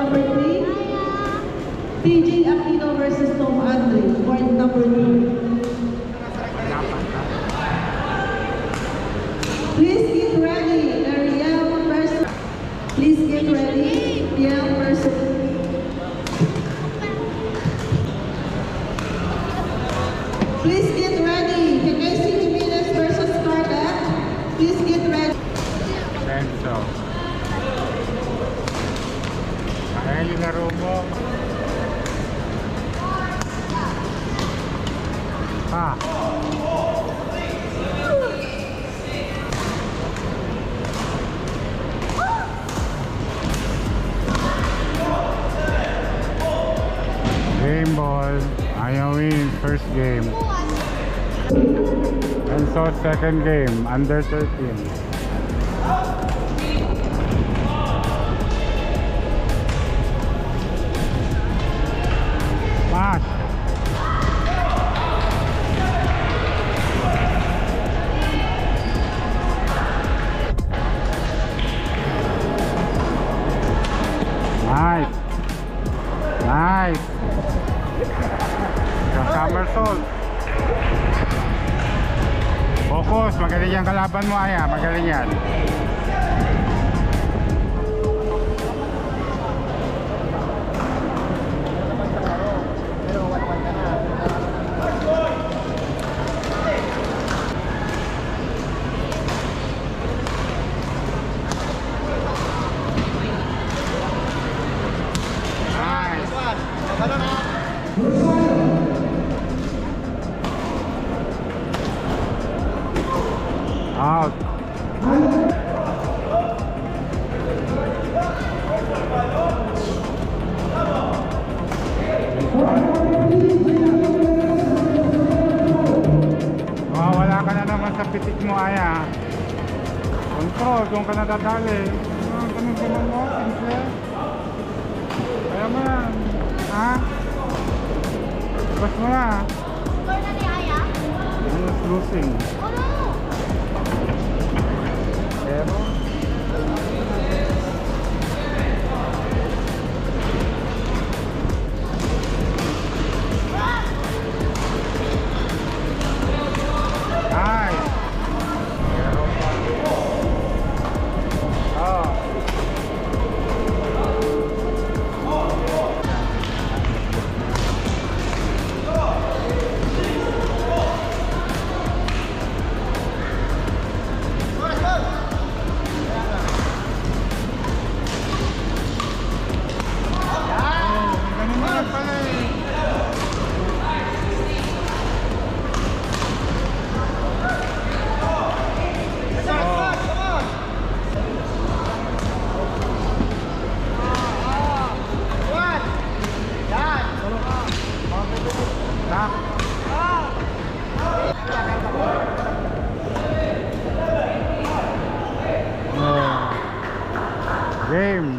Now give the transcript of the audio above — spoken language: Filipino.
number 3. TJ Aquino versus Tom Andre, court number 2. Please get ready, Ariel versus. Please get ready, Ariel versus. Please get ready, Takesi Jimenez versus Scarlett. Please get ready. Benzo. Kaya yung laro mo. Ha? Game ball. Ayaw win first game. And so second game, under 13. Pass. Nice. Nice. Somersault. Focus, magaling yan kalaban mo, Aya, magaling yan. Out. Wala ka na naman sa pitik mo, Aya. Control, doon ka nadadali. Ganun mo, simple. Kaya mo yan. Ha? Bas mo na. Score na ni Aya? It's losing. Oh no! Pero nice. Pero oh. Game.